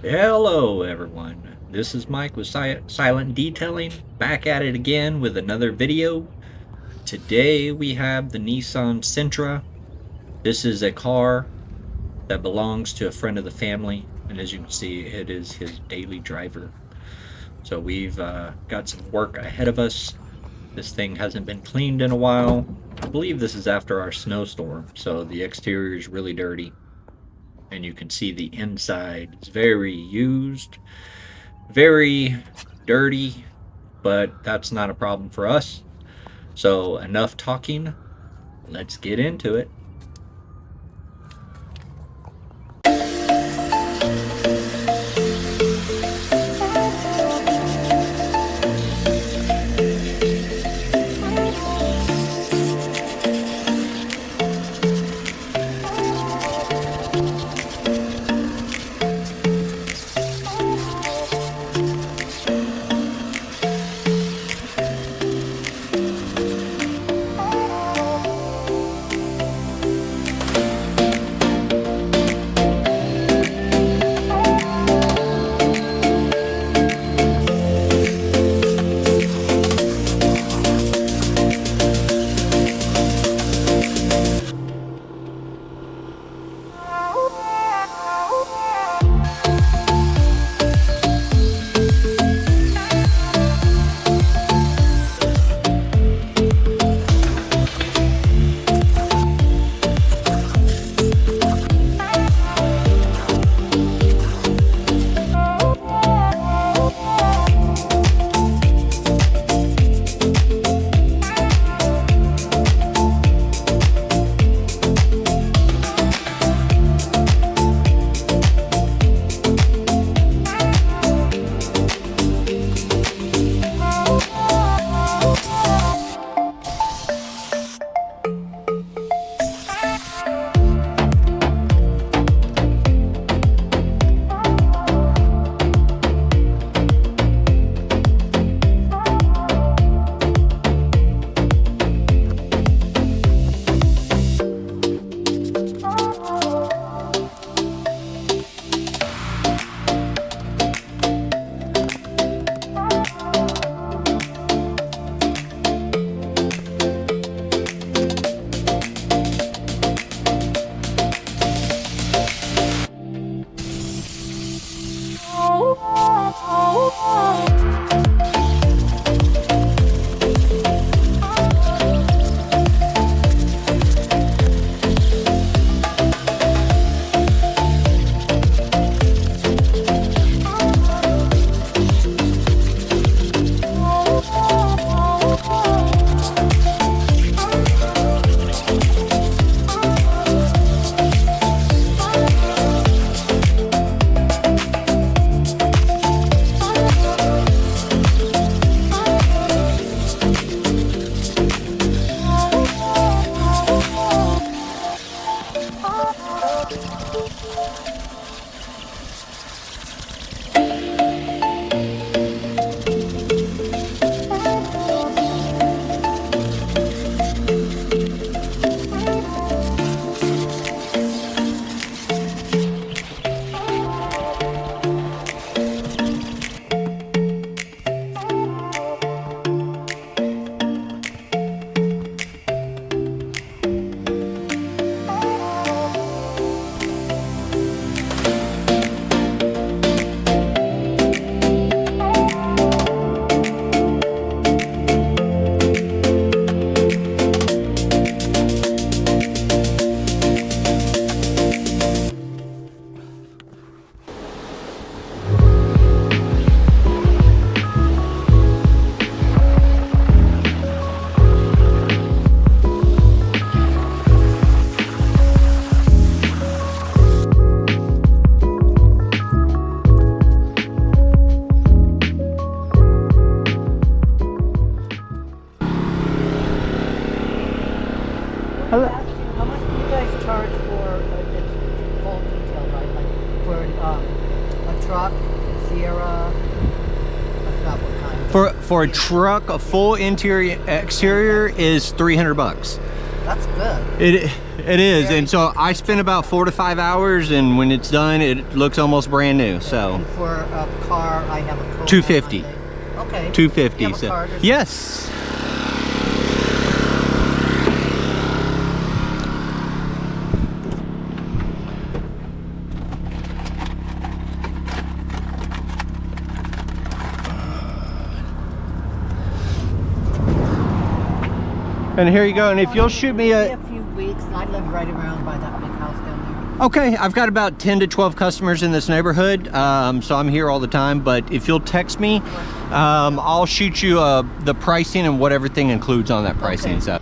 Hello, everyone. This is Mike with Silent Detailing, back at it again with another video. Today we have the Nissan Sentra. This is a car that belongs to a friend of the family, and as you can see, it is his daily driver. So we've got some work ahead of us. This thing hasn't been cleaned in a while. I believe this is after our snowstorm, so the exterior is really dirty. And you can see the inside is very used, very dirty, but that's not a problem for us. So enough talking. Let's get into it. I was asking, how much do you guys charge for it's full detail, right? Like for a truck, Sierra, I forgot what kind. For a truck, a full interior exterior is 300 bucks. That's good. It is, and so I spend about 4 to 5 hours, and when it's done, it looks almost brand new. So. And for a car, I have a Cobalt 250. Okay. 250. You have a So. card or Yes. And here you go. And if you'll shoot me a few weeks, and I live right around by that big house down there. Okay, I've got about 10 to 12 customers in this neighborhood, so I'm here all the time. But if you'll text me, I'll shoot you the pricing and what everything includes on that pricing. Okay. So.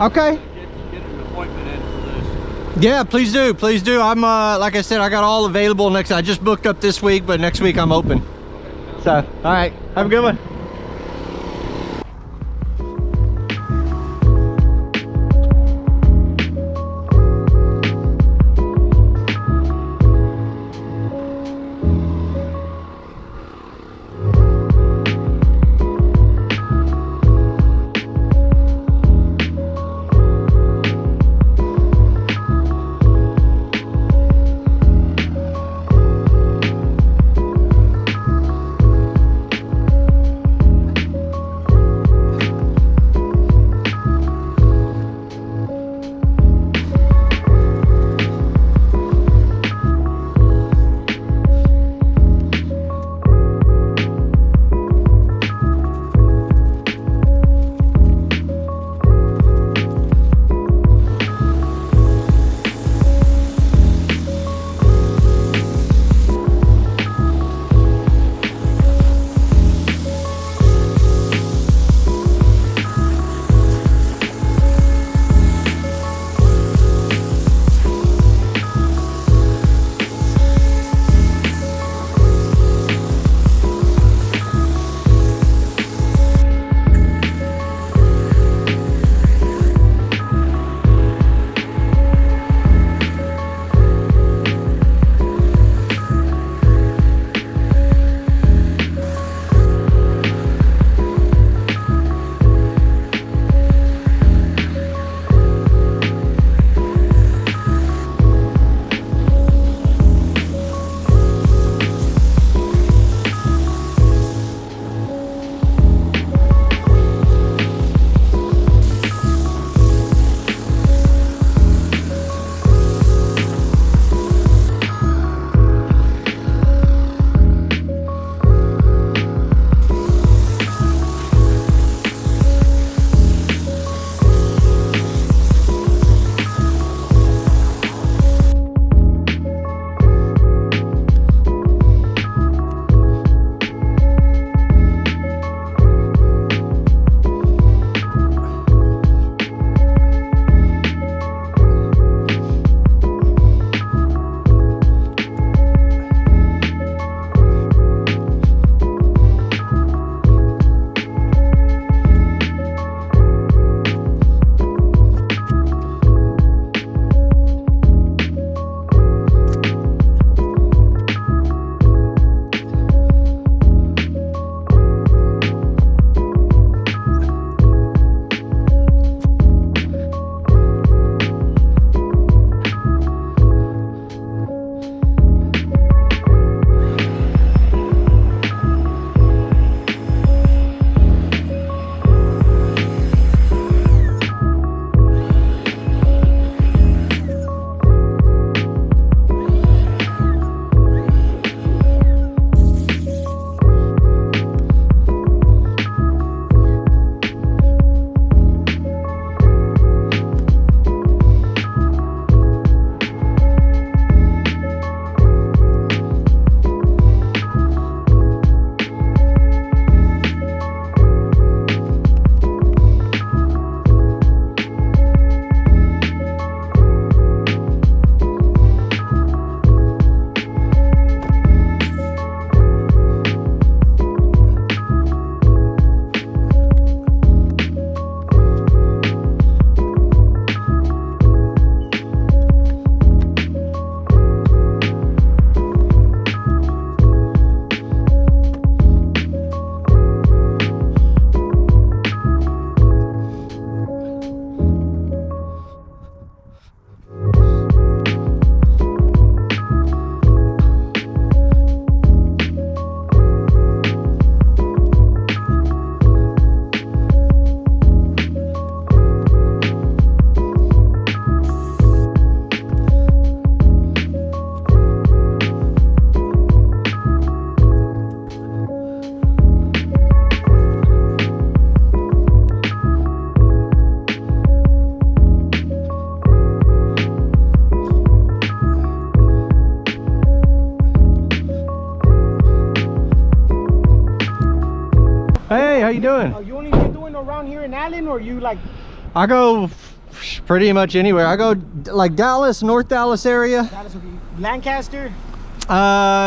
Okay. Get an appointment in for this. Yeah, please do. Please do. I'm, like I said, I got all available next. I just booked up this week, but next week I'm open. So, all right. Have a good one. Hey, how you doing? You only been doing around here in Allen, or you like? I go pretty much anywhere. I go like Dallas, North Dallas area. Dallas, okay. Lancaster.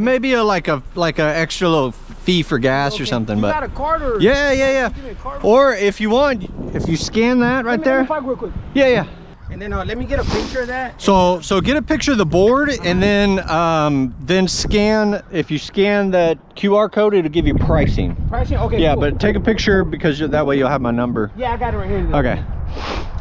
Maybe like a extra little fee for gas or something. You But got a card or? yeah. Give me a card. Or if you want, if you scan that right Let there. me park real quick. Yeah. And then let me get a picture of that. So get a picture of the board, and then scan. If you scan that QR code, it'll give you pricing. Pricing? Okay. Yeah, cool. but take a picture because that way you'll have my number. Yeah, I got it right here. Okay.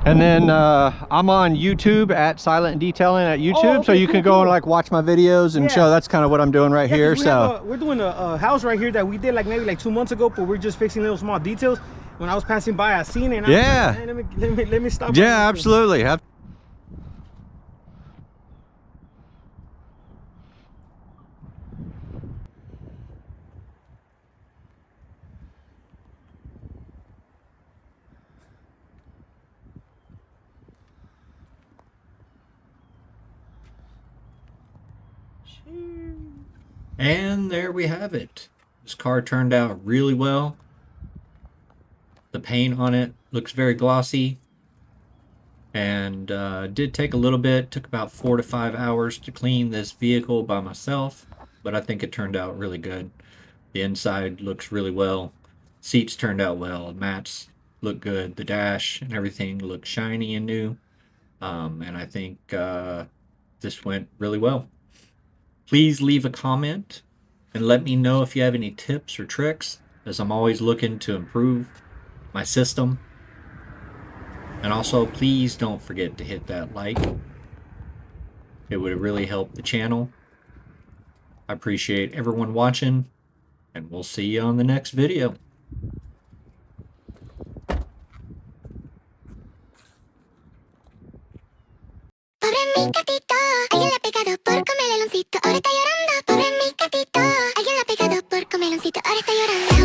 And then I'm on YouTube at Silent Detailing at YouTube, so okay, you can cool, go and like watch my videos and Yeah. show. That's kind of what I'm doing right here. So we're doing a house right here that we did maybe 2 months ago, but we're just fixing little small details. When I was passing by, I seen it. And Yeah. I was like, hey, let me stop. yeah, absolutely. And there we have it. This car turned out really well. The paint on it looks very glossy. And did take a little bit. Took about 4 to 5 hours to clean this vehicle by myself. But I think it turned out really good. The inside looks really well. Seats turned out well. Mats look good. The dash and everything looks shiny and new. And I think this went really well. Please leave a comment and let me know if you have any tips or tricks, as I'm always looking to improve my system. And also, please don't forget to hit that like. It would really help the channel. I appreciate everyone watching, and we'll see you on the next video. Pobre mi gatito, alguien le ha pegado por comer el meloncito, ahora está llorando. Pobre mi gatito, alguien le ha pegado por comer el meloncito, ahora está llorando.